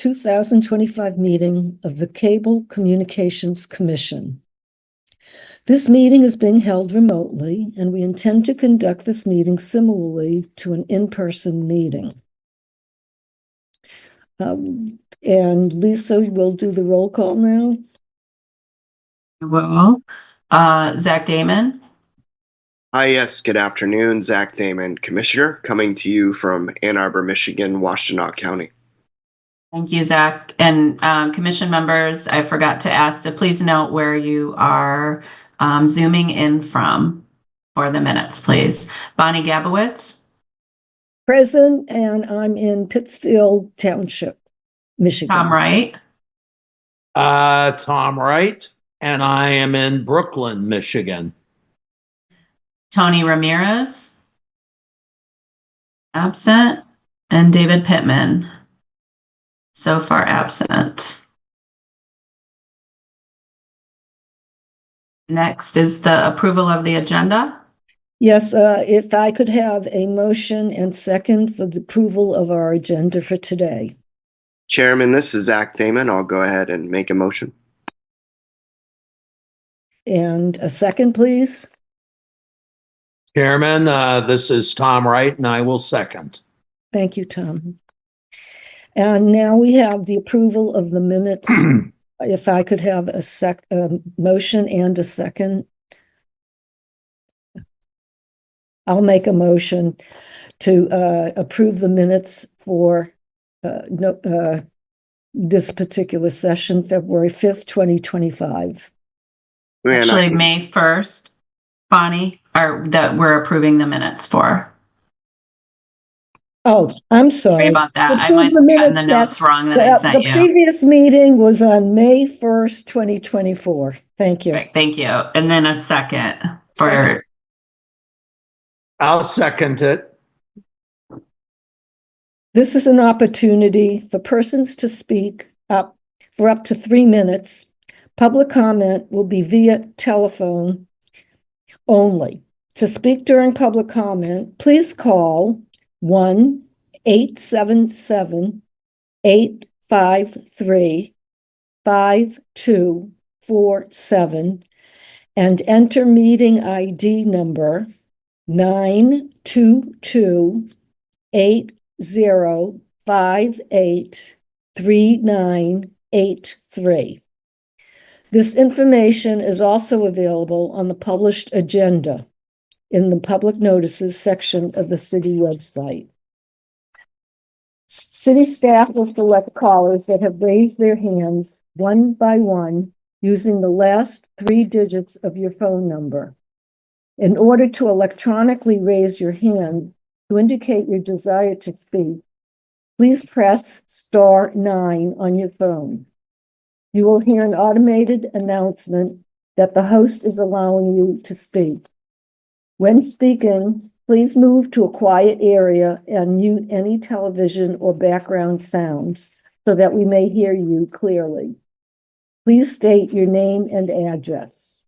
2025 meeting of the Cable Communications Commission. This meeting is being held remotely, and we intend to conduct this meeting similarly to an in-person meeting. And Lisa will do the roll call now. Well, Zach Damon. Hi, yes, good afternoon. Zach Damon, Commissioner, coming to you from Ann Arbor, Michigan, Washtenaw County. Thank you, Zach. And commission members, I forgot to ask to please note where you are zooming in from for the minutes, please. Bonnie Gabowitz. Present, and I'm in Pittsfield Township, Michigan. Tom Wright. Tom Wright, and I am in Brooklyn, Michigan. Tony Ramirez. Absent. And David Pittman. So far absent. Next is the approval of the agenda. Yes, if I could have a motion and second for the approval of our agenda for today. Chairman, this is Zach Damon. I'll go ahead and make a motion. And a second, please. Chairman, this is Tom Wright, and I will second. Thank you, Tom. And now we have the approval of the minutes. If I could have a motion and a second. I'll make a motion to approve the minutes for this particular session, February 5th, 2025. Actually, May 1st, Bonnie, that we're approving the minutes for. Oh, I'm sorry. Sorry about that. I might have gotten the notes wrong that I sent you. The previous meeting was on May 1st, 2024. Thank you. Right, thank you. And then a second for... I'll second it. This is an opportunity for persons to speak up for up to 3 minutes. Public comment will be via telephone only. To speak during public comment, please call 1-877-853-5247 and enter meeting ID number 922-8058-3983. This information is also available on the published agenda in the public notices section of the city website. City staff will select callers that have raised their hands one by one using the last 3 digits of your phone number. In order to electronically raise your hand to indicate your desire to speak, please press *9 on your phone. You will hear an automated announcement that the host is allowing you to speak. When speaking, please move to a quiet area and mute any television or background sounds so that we may hear you clearly. Please state your name and address.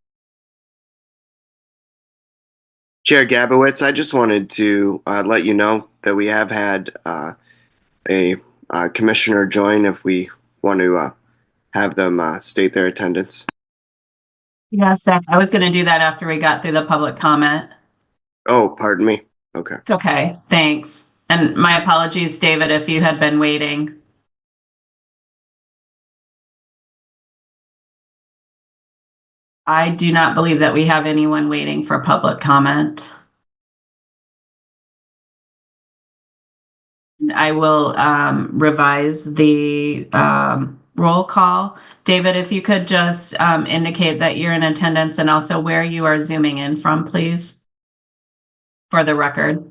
Chair Gabowitz, I just wanted to let you know that we have had a commissioner join if we want to have them state their attendance. Yes, Zach, I was going to do that after we got through the public comment. Oh, pardon me. Okay. It's okay. Thanks. And my apologies, David, if you had been waiting. I do not believe that we have anyone waiting for public comment. I will revise the roll call. David, if you could just indicate that you're in attendance and also where you are zooming in from, please, for the record.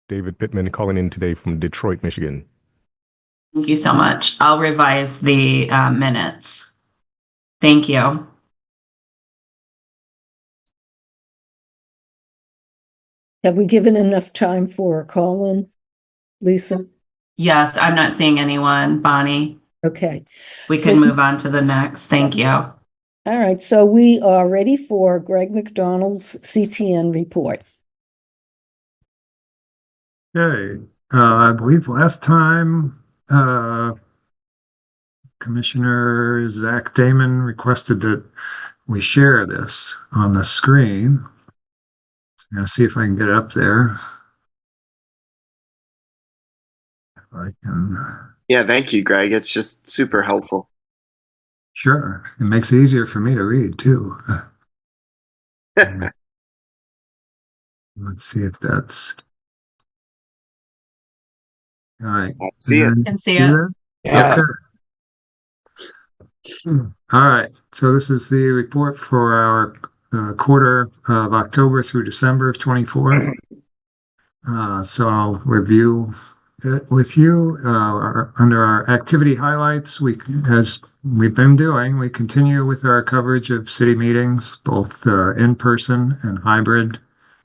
David Pittman calling in today from Detroit, Michigan. Thank you so much. I'll revise the minutes. Thank you. Have we given enough time for a call-in, Lisa? Yes, I'm not seeing anyone, Bonnie. Okay. We can move on to the next. Thank you. All right, so we are ready for Greg McDonald's CTN report. Okay, I believe last time Commissioner Zach Damon requested that we share this on the screen. I'm going to see if I can get it up there. If I can. Yeah, thank you, Greg. It's just super helpful. Sure. It makes it easier for me to read too. Let's see if that's all right. I see it. Can see it. Yeah. Okay. All right. So this is the report for our quarter of October through December of 24. So I'll review it with you. Under our activity highlights, as we've been doing, we continue with our coverage of city meetings, both in person and hybrid,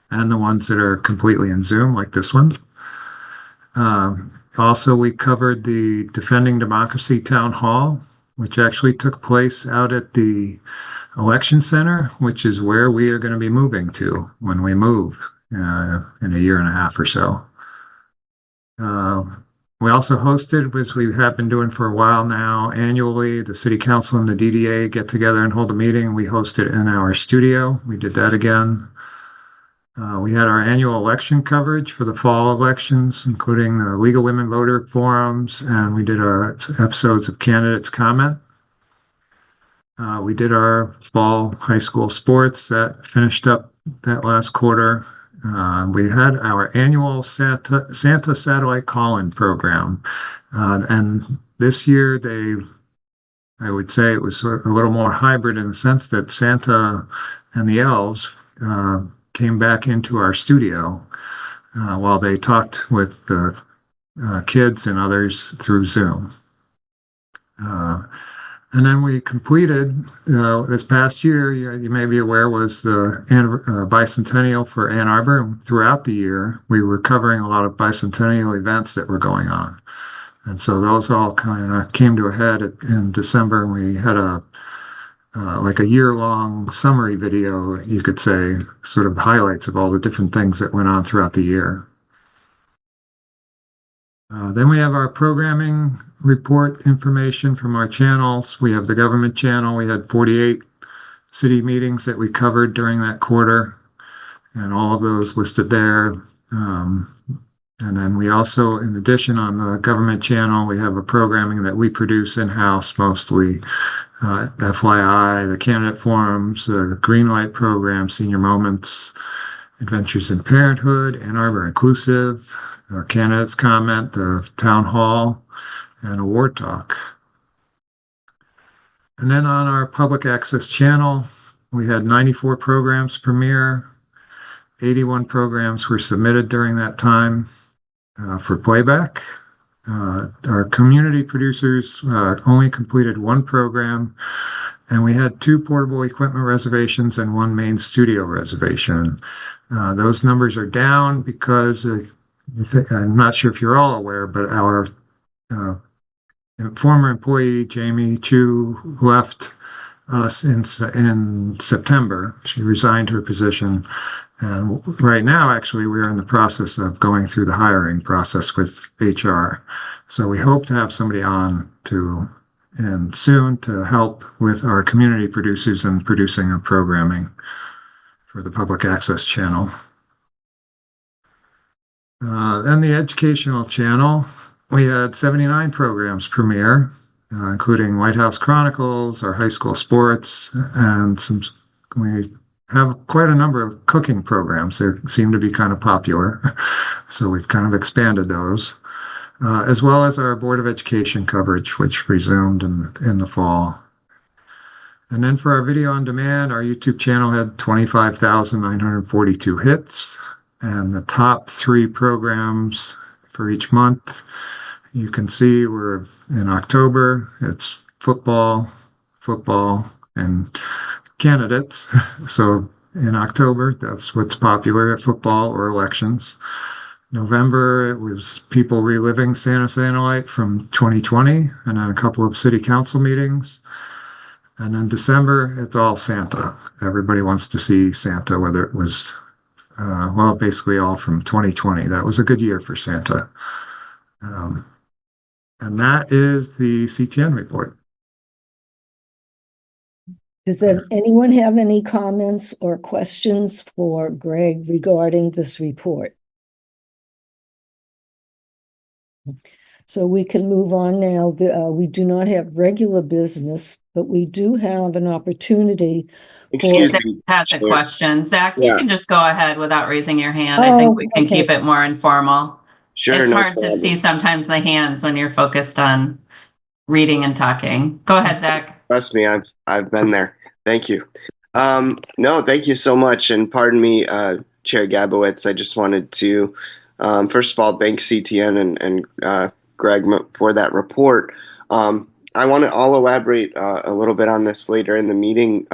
and the ones that are completely in Zoom, like this one. Also, we covered the Defending Democracy Town Hall, which actually took place out at the Election Center, which is where we are going to be moving to when we move in a year and a half or so. We also hosted, as we have been doing for a while now, annually, the City Council and the DDA get together and hold a meeting. We hosted in our studio. We did that again. We had our annual election coverage for the fall elections, including the League of Women Voter forums, and we did our episodes of Candidates Comment. We did our fall high school sports that finished up that last quarter. We had our annual Santa satellite call-in program, and this year I would say it was sort of a little more hybrid in the sense that Santa and the elves came back into our studio while they talked with the kids and others through Zoom. And then we completed this past year, you may be aware, was the bicentennial for Ann Arbor. Throughout the year, we were covering a lot of bicentennial events that were going on. And so those all kind of came to a head in December. And we had like a year-long summary video, you could say, sort of highlights of all the different things that went on throughout the year. Then we have our programming report information from our channels. We have the government channel. We had 48 city meetings that we covered during that quarter, and all of those listed there. And then we also, in addition, on the government channel, we have a programming that we produce in-house mostly. FYI, the candidate forums, the green light program, senior moments, adventures in parenthood, Ann Arbor inclusive, our candidates comment, the town hall, and award talk. And then on our public access channel, we had 94 programs premiere. 81 programs were submitted during that time for playback. Our community producers only completed one program, and we had 2 portable equipment reservations and 1 main studio reservation. Those numbers are down because I'm not sure if you're all aware, but our former employee, Jamie Chu, left us in September. She resigned her position. And right now, actually, we're in the process of going through the hiring process with HR. So we hope to have somebody on and soon to help with our community producers and producing of programming for the public access channel. Then the educational channel, we had 79 programs premiere, including White House Chronicles, our high school sports, and we have quite a number of cooking programs. They seem to be kind of popular, so we've kind of expanded those, as well as our Board of Education coverage, which resumed in the fall. And then for our video on demand, our YouTube channel had 25,942 hits, and the top 3 programs for each month, you can see we're in October, it's football, and candidates. So in October, that's what's popular, football or elections. November, it was people reliving Santa Light from 2020, and then a couple of city council meetings. And then December, it's all Santa. Everybody wants to see Santa, whether it was, well, basically all from 2020. That was a good year for Santa. And that is the CTN report. Does anyone have any comments or questions for Greg regarding this report? So we can move on now. We do not have regular business, but we do have an opportunity. Excuse Zach me. has a Chair. question. Zach, you Yeah. can just go ahead without raising your hand. I think we can okay. keep it more informal. Sure, It's no hard to problem. see sometimes the hands when you're focused on reading and talking. Go ahead, Zach. Trust me, I've been there. Thank you. No, thank you so much, and pardon me, Chair Gabowitz. I just wanted to, first of all, thank CTN and Greg for that report. I'll elaborate a little bit on this later in the meeting,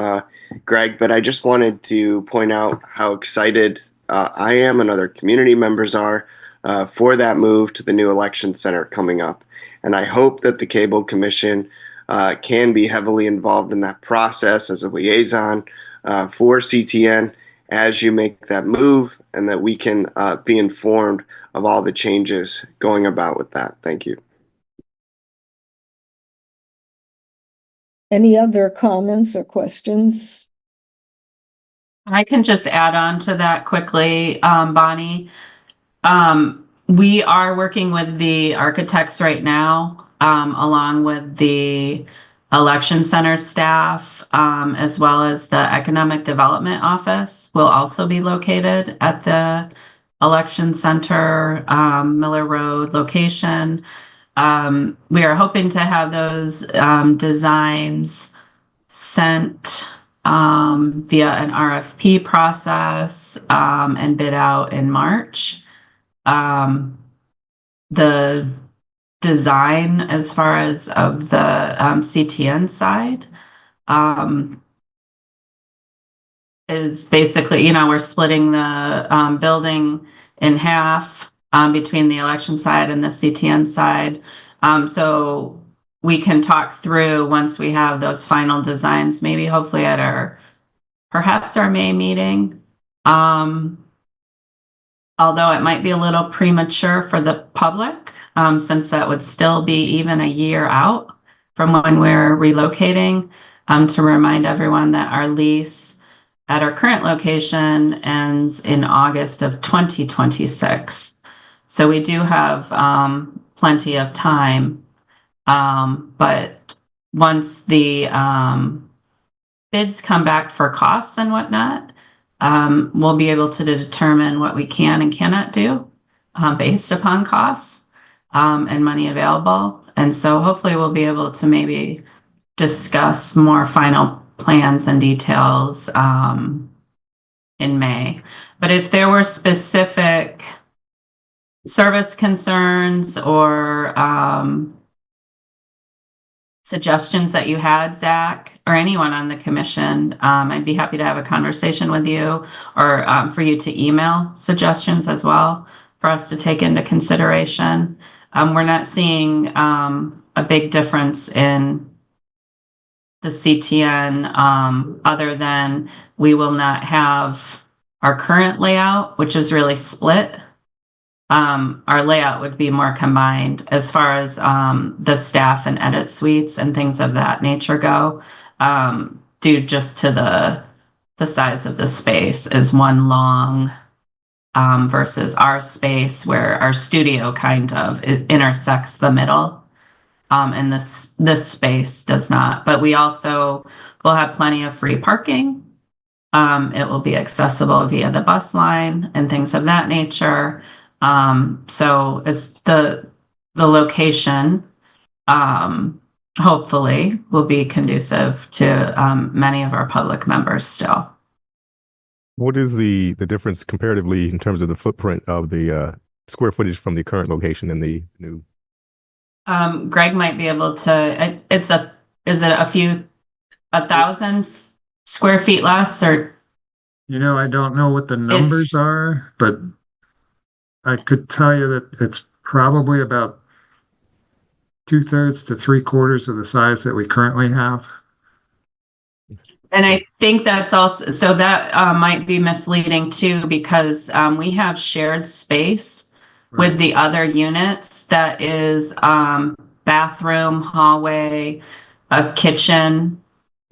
Greg, but I just wanted to point out how excited I am and other community members are for that move to the new election center coming up. And I hope that the Cable Commission can be heavily involved in that process as a liaison for CTN as you make that move, and that we can be informed of all the changes going about with that. Thank you. Any other comments or questions? I can just add on to that quickly, Bonnie. We are working with the architects right now, along with the election center staff, as well as the economic development office will also be located at the election center, Miller Road location. We are hoping to have those designs sent via an RFP process and bid out in March. The design as far as of the CTN side is basically, we're splitting the building in half between the election side and the CTN side. So we can talk through once we have those final designs, maybe hopefully at perhaps our May meeting. Although it might be a little premature for the public, since that would still be even a year out from when we're relocating, to remind everyone that our lease at our current location ends in August of 2026. So we do have plenty of time. But once the bids come back for costs and whatnot, we'll be able to determine what we can and cannot do based upon costs and money available. And so hopefully we'll be able to maybe discuss more final plans and details in May. But if there were specific service concerns or suggestions that you had, Zach, or anyone on the commission, I'd be happy to have a conversation with you, or for you to email suggestions as well for us to take into consideration. We're not seeing a big difference in the CTN other than we will not have our current layout, which is really split. Our layout would be more combined as far as the staff and edit suites and things of that nature go, due just to the size of the space is one long versus our space where our studio kind of intersects the middle. And this space does not, but we also will have plenty of free parking. It will be accessible via the bus line and things of that nature. So it's the location, hopefully will be conducive to many of our public members still. What is the difference comparatively in terms of the footprint of the square footage from the current location and the new? Greg might be able to, is it a thousand square feet less, or? I don't know what the numbers are, but I could tell you that it's probably about 2/3 to 3/4 of the size that we currently have. And I think that's also, so that might be misleading too, because we have shared space with the other units that is bathroom, hallway, a kitchen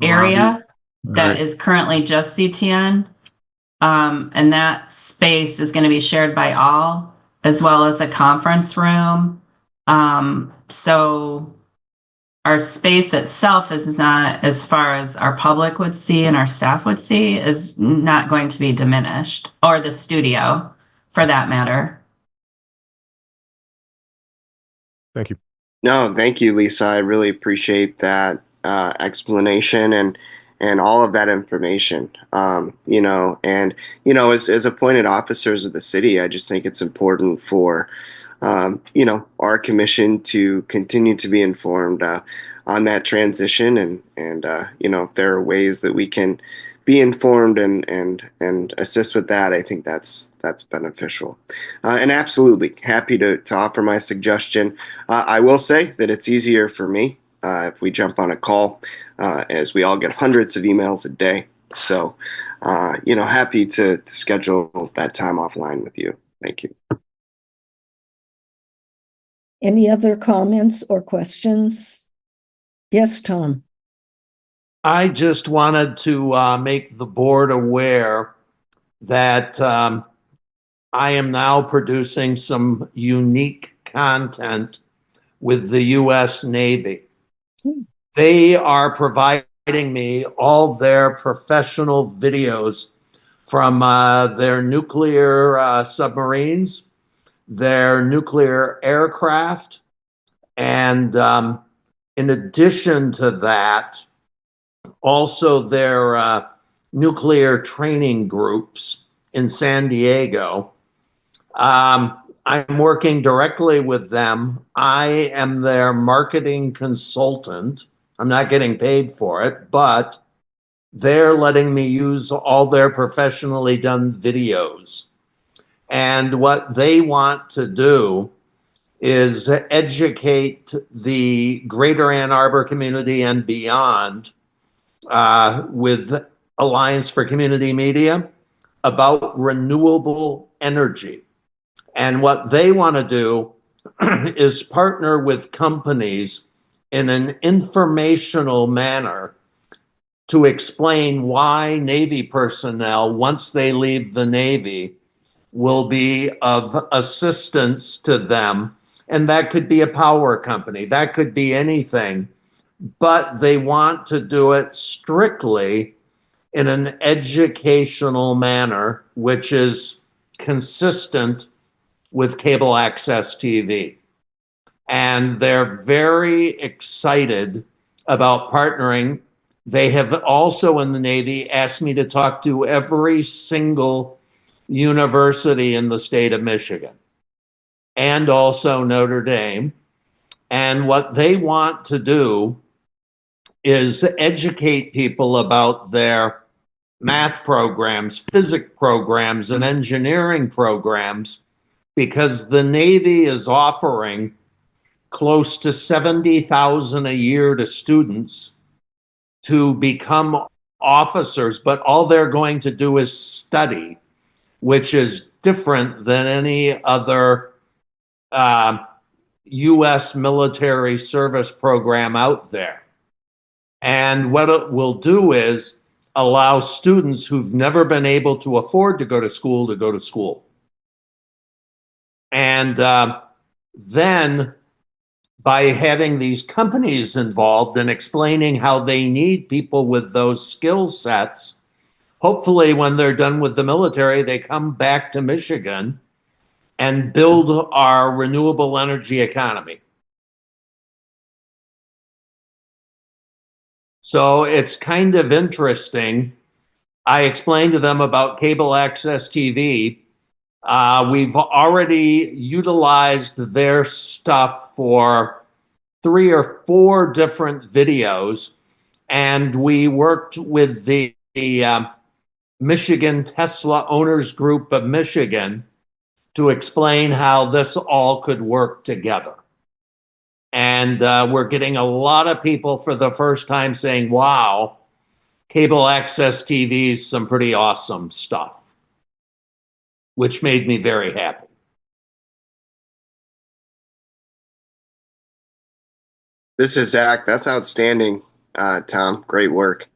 area. that is currently just CTN. And that space is going to be shared by all, as well as a conference room. So our space itself is not, as far as our public would see and our staff would see, is not going to be diminished, or the studio for that matter. Thank you. No, thank you, Lisa. I really appreciate that explanation and all of that information. As appointed officers of the city, I just think it's important for our commission to continue to be informed on that transition, and if there are ways that we can be informed and assist with that, I think that's beneficial. And absolutely happy to offer my suggestion. I will say that it's easier for me if we jump on a call, as we all get hundreds of emails a day. So, happy to schedule that time offline with you. Thank you. Any other comments or questions? Yes, Tom. I just wanted to make the board aware that I am now producing some unique content with the U.S. Navy. They are providing me all their professional videos from their nuclear submarines, their nuclear aircraft, and in addition to that, also their nuclear training groups in San Diego. I'm working directly with them. I am their marketing consultant. I'm not getting paid for it, but they're letting me use all their professionally done videos. And what they want to do is educate the greater Ann Arbor community and beyond with Alliance for Community Media about renewable energy. And what they want to do is partner with companies in an informational manner to explain why Navy personnel, once they leave the Navy, will be of assistance to them. And that could be a power company, that could be anything, but they want to do it strictly in an educational manner, which is consistent with cable access TV. And they're very excited about partnering. They have also in the Navy asked me to talk to every single university in the state of Michigan and also Notre Dame. And what they want to do is educate people about their math programs, physics programs, and engineering programs, because the Navy is offering close to $70,000 a year to students to become officers, but all they're going to do is study, which is different than any other U.S. military service program out there. And what it will do is allow students who've never been able to afford to go to school to go to school. And then by having these companies involved and explaining how they need people with those skill sets, hopefully when they're done with the military, they come back to Michigan and build our renewable energy economy. So it's kind of interesting. I explained to them about cable access TV. We've already utilized their stuff for 3 or 4 different videos, and we worked with the Michigan Tesla Owners Group of Michigan to explain how this all could work together. And we're getting a lot of people for the first time saying, wow, cable access TV is some pretty awesome stuff, which made me very happy. This is Zach. That's outstanding, Tom. Great work.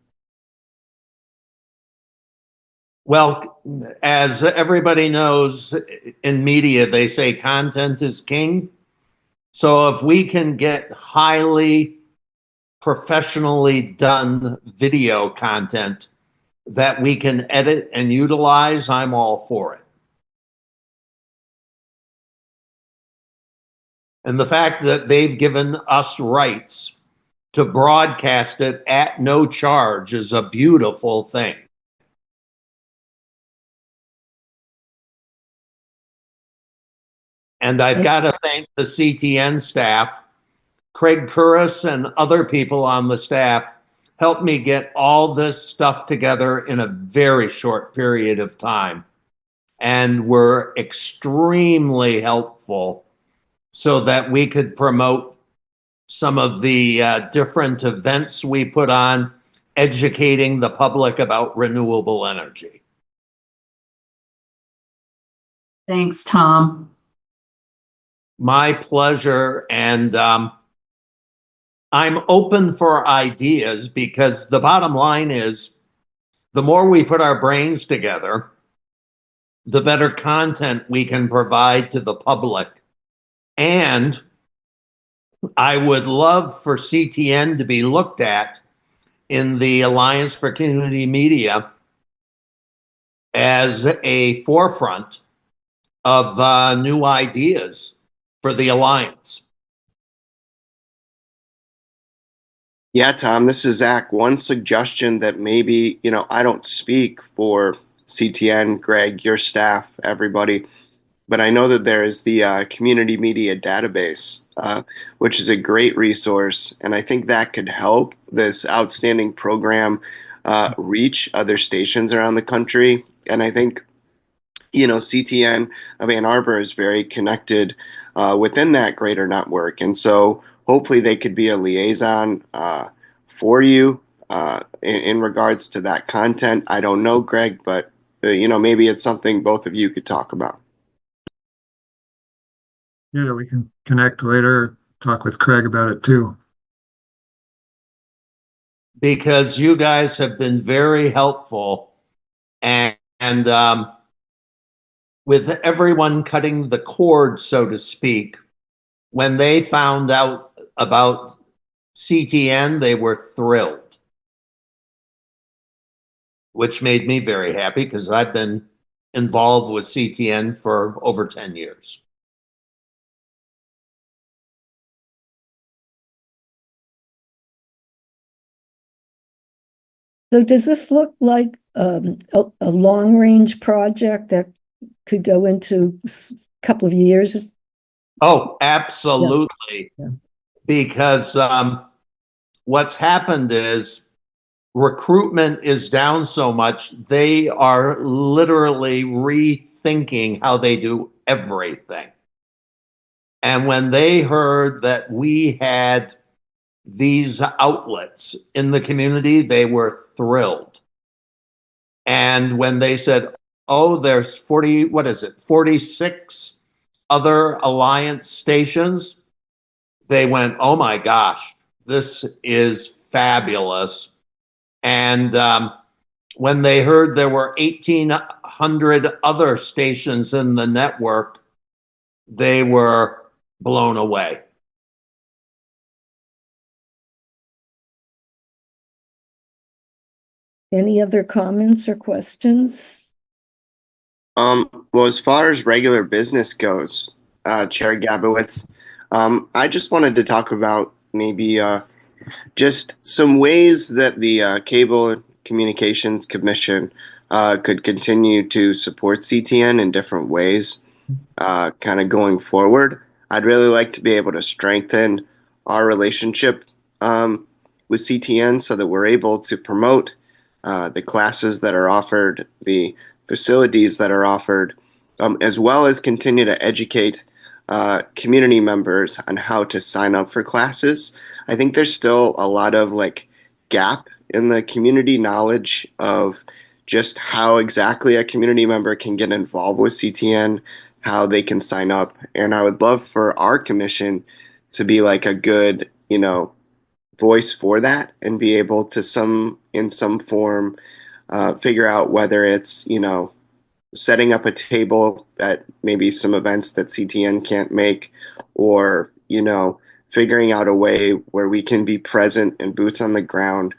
Well, as everybody knows in media, they say content is king. So if we can get highly professionally done video content that we can edit and utilize, I'm all for it. And the fact that they've given us rights to broadcast it at no charge is a beautiful thing. And I've got to thank the CTN staff. Craig Curris and other people on the staff helped me get all this stuff together in a very short period of time, and were extremely helpful so that we could promote some of the different events we put on, educating the public about renewable energy. Thanks, Tom. My pleasure. And I'm open for ideas, because the bottom line is the more we put our brains together, the better content we can provide to the public. And I would love for CTN to be looked at in the Alliance for Community Media as a forefront of new ideas for the Alliance. Yeah, Tom, this is Zach. One suggestion that maybe, I don't speak for CTN, Greg, your staff, everybody, but I know that there is the community media database, which is a great resource. And I think that could help this outstanding program reach other stations around the country. And I think, CTN of Ann Arbor is very connected within that greater network. And so hopefully they could be a liaison for you in regards to that content. I don't know, Greg, but maybe it's something both of you could talk about. Yeah, we can connect later, talk with Craig about it too. Because you guys have been very helpful, and with everyone cutting the cord, so to speak, when they found out about CTN, they were thrilled, which made me very happy because I've been involved with CTN for over 10 years. So does this look like a long-range project that could go into a couple of years? Oh, absolutely. Yeah. Because what's happened is recruitment is down so much, they are literally rethinking how they do everything. And when they heard that we had these outlets in the community, they were thrilled. And when they said, oh, there's 46 other Alliance stations, they went, oh my gosh, this is fabulous. And when they heard there were 1,800 other stations in the network, they were blown away. Any other comments or questions? Well, as far as regular business goes, Chair Gabowitz, I just wanted to talk about maybe just some ways that the Cable Communications Commission could continue to support CTN in different ways, kind of going forward. I'd really like to be able to strengthen our relationship with CTN so that we're able to promote the classes that are offered, the facilities that are offered, as well as continue to educate community members on how to sign up for classes. I think there's still a lot of gap in the community knowledge of just how exactly a community member can get involved with CTN, how they can sign up. And I would love for our commission to be like a good, voice for that and be able to in some form figure out whether it's, setting up a table at maybe some events that CTN can't make, or, figuring out a way where we can be present and boots on the ground,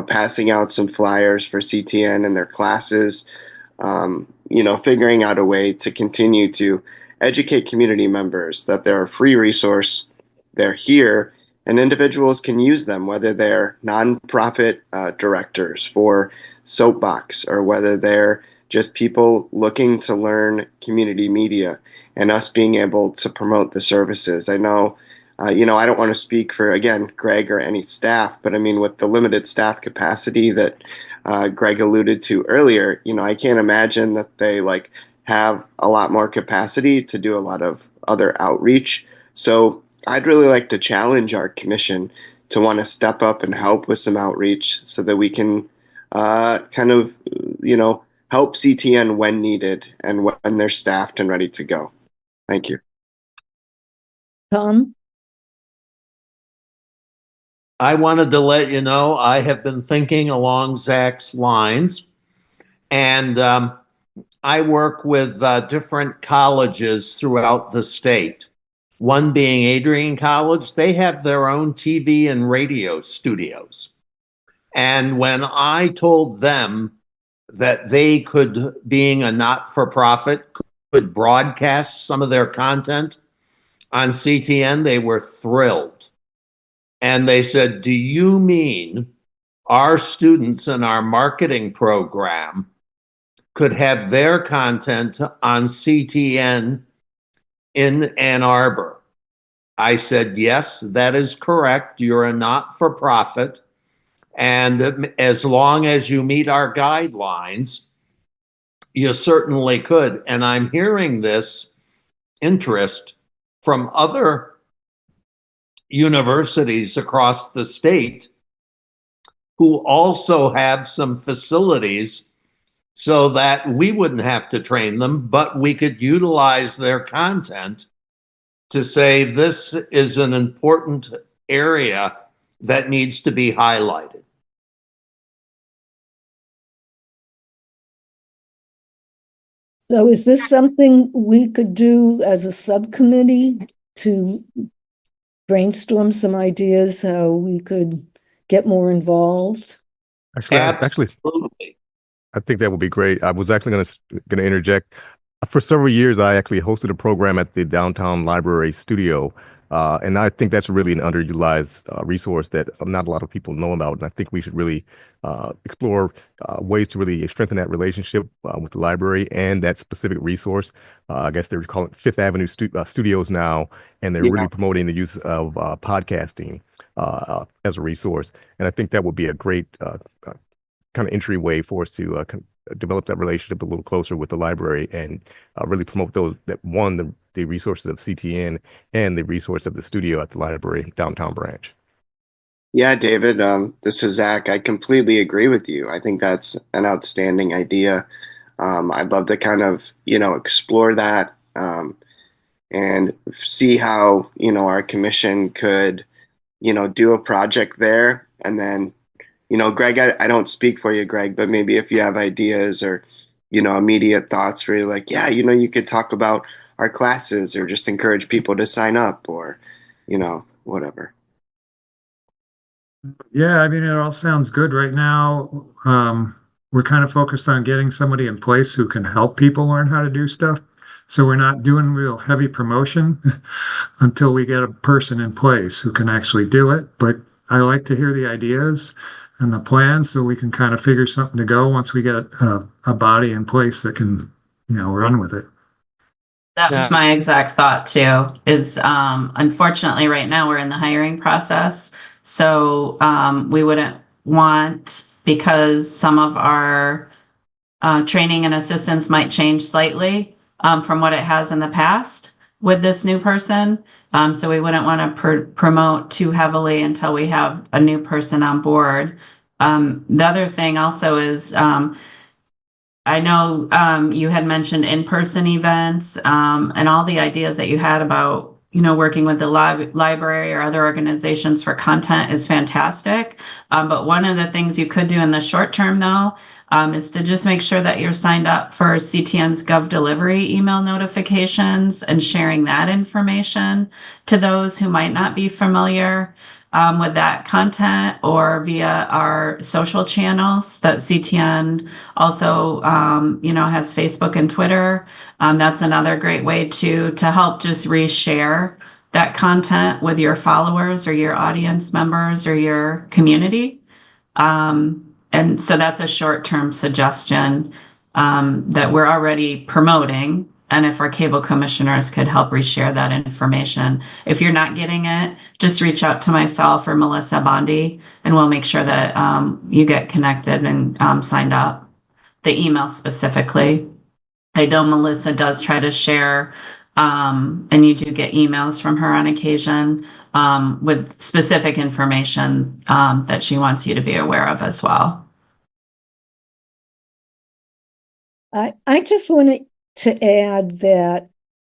passing out some flyers for CTN and their classes, figuring out a way to continue to educate community members that they're a free resource, they're here, and individuals can use them, whether they're nonprofit directors for Soapbox, or whether they're just people looking to learn community media, and us being able to promote the services. I know, I don't want to speak for, again, Greg or any staff, but I mean, with the limited staff capacity that Greg alluded to earlier, I can't imagine that they have a lot more capacity to do a lot of other outreach. So I'd really like to challenge our commission to want to step up and help with some outreach so that we can kind of, help CTN when needed and when they're staffed and ready to go. Thank you. Tom? I wanted to let you know I have been thinking along Zach's lines, and I work with different colleges throughout the state. One being Adrian College, they have their own TV and radio studios. And when I told them that they could, being a not-for-profit, could broadcast some of their content on CTN, they were thrilled. And they said, do you mean our students in our marketing program could have their content on CTN in Ann Arbor? I said, yes, that is correct. You're a not-for-profit. And as long as you meet our guidelines, you certainly could. And I'm hearing this interest from other universities across the state who also have some facilities, so that we wouldn't have to train them, but we could utilize their content to say this is an important area that needs to be highlighted. So is this something we could do as a subcommittee to brainstorm some ideas how we could get more involved? Actually, I think that would be great. I was actually going to interject. For several years, I actually hosted a program at the downtown library studio, and I think that's really an underutilized resource that not a lot of people know about. And I think we should really explore ways to really strengthen that relationship with the library and that specific resource. I guess they're calling it Fifth Avenue Studios now, and they're really promoting the use of podcasting as a resource. And I think that would be a great kind of entryway for us to develop that relationship a little closer with the library, and really promote the resources of CTN and the resource of the studio at the library downtown branch. Yeah, David, this is Zach. I completely agree with you. I think that's an outstanding idea. I'd love to kind of, explore that and see how, our commission could, do a project there. And then, Greg, I don't speak for you, Greg, but maybe if you have ideas or, immediate thoughts where you're like, yeah, you could talk about our classes or just encourage people to sign up or, whatever. Yeah, I mean, it all sounds good right now. We're kind of focused on getting somebody in place who can help people learn how to do stuff. So we're not doing real heavy promotion until we get a person in place who can actually do it. But I like to hear the ideas and the plans so we can kind of figure something to go once we get a body in place that can, run with it. That was my exact thought too, is unfortunately right now we're in the hiring process. So we wouldn't want, because some of our training and assistance might change slightly from what it has in the past with this new person. So we wouldn't want to promote too heavily until we have a new person on board. The other thing also is, I know you had mentioned in-person events and all the ideas that you had about, working with the library or other organizations for content is fantastic. But one of the things you could do in the short term, though, is to just make sure that you're signed up for CTN's Gov Delivery email notifications and sharing that information to those who might not be familiar with that content, or via our social channels that CTN also, has Facebook and Twitter. That's another great way to help just reshare that content with your followers or your audience members or your community. And so that's a short-term suggestion that we're already promoting. And if our cable commissioners could help reshare that information. If you're not getting it, just reach out to myself or Melissa Bondi, and we'll make sure that you get connected and signed up. The email specifically. I know Melissa does try to share, and you do get emails from her on occasion with specific information that she wants you to be aware of as well. I just wanted to add that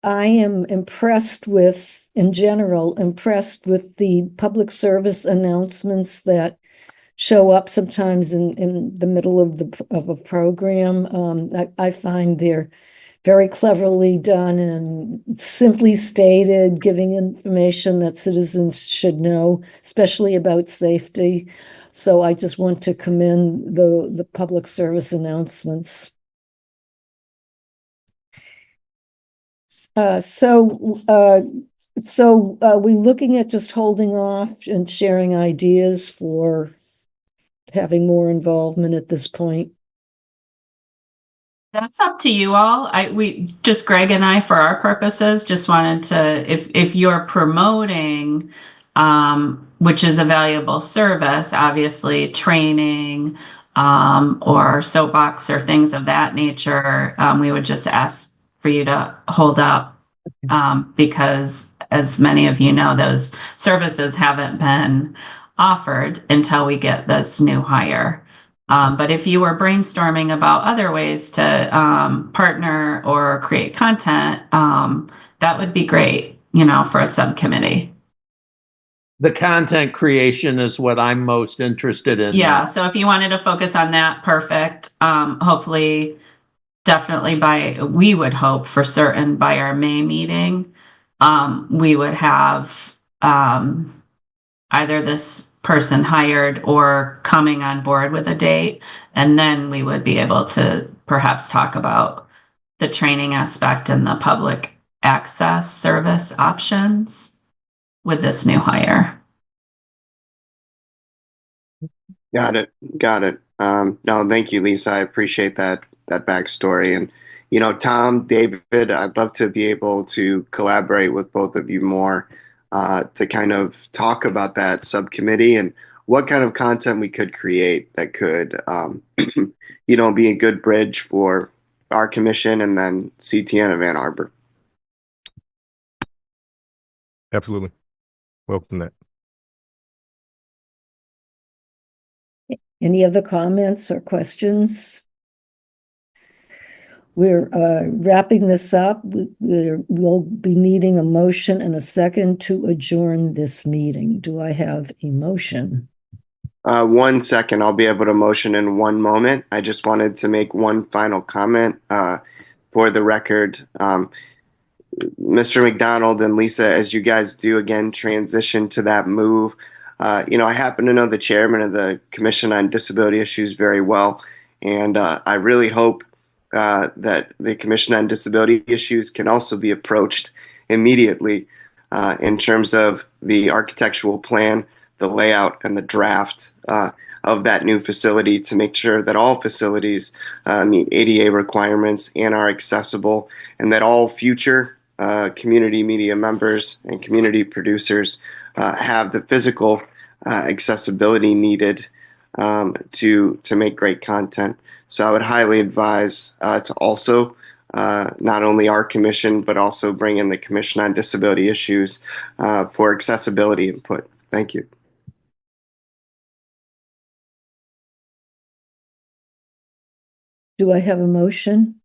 I am impressed with, in general, impressed with the public service announcements that show up sometimes in the middle of a program. I find they're very cleverly done and simply stated, giving information that citizens should know, especially about safety. So I just want to commend the public service announcements. So we looking at just holding off and sharing ideas for having more involvement at this point? That's up to you all. Greg and I, for our purposes, just wanted to, if you're promoting, which is a valuable service, obviously training, or soapbox or things of that nature, we would just ask for you to hold up, because as many of you know, those services haven't been offered until we get this new hire. But if you were brainstorming about other ways to partner or create content, that would be great, for a subcommittee. The content creation is what I'm most interested in. Yeah, so if you wanted to focus on that, perfect. Hopefully, definitely we would hope for certain by our May meeting, we would have either this person hired or coming on board with a date, and then we would be able to perhaps talk about the training aspect and the public access service options with this new hire. Got it. No, thank you, Lisa. I appreciate that backstory. And Tom, David, I'd love to be able to collaborate with both of you more to kind of talk about that subcommittee and what kind of content we could create that could, be a good bridge for our commission and then CTN of Ann Arbor. Absolutely. Welcome that. Any other comments or questions? We're wrapping this up. We'll be needing a motion and a second to adjourn this meeting. Do I have a motion? 1 second, I'll be able to motion in one moment. I just wanted to make one final comment for the record. Mr. McDonald and Lisa, as you guys do again transition to that move, I happen to know the chairman of the Commission on Disability Issues very well, and I really hope that the Commission on Disability Issues can also be approached immediately in terms of the architectural plan, the layout, and the draft of that new facility to make sure that all facilities meet ADA requirements and are accessible, and that all future community media members and community producers have the physical accessibility needed to make great content. So I would highly advise to also not only our commission, but also bring in the Commission on Disability Issues for accessibility input. Thank you. Do I have a motion?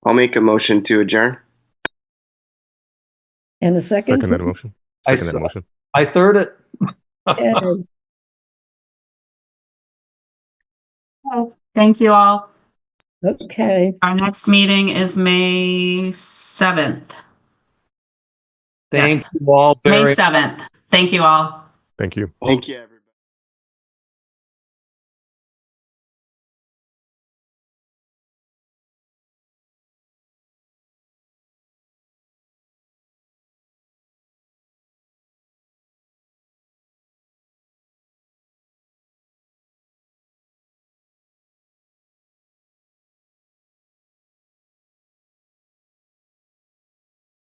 I'll make a motion to adjourn. And a second? Second that motion. Second that motion. I third it. Ed. Thank you all. Okay. Our next meeting is May 7th. Thank Yes. you all May very 7th. Thank you all. Thank you. Thank you.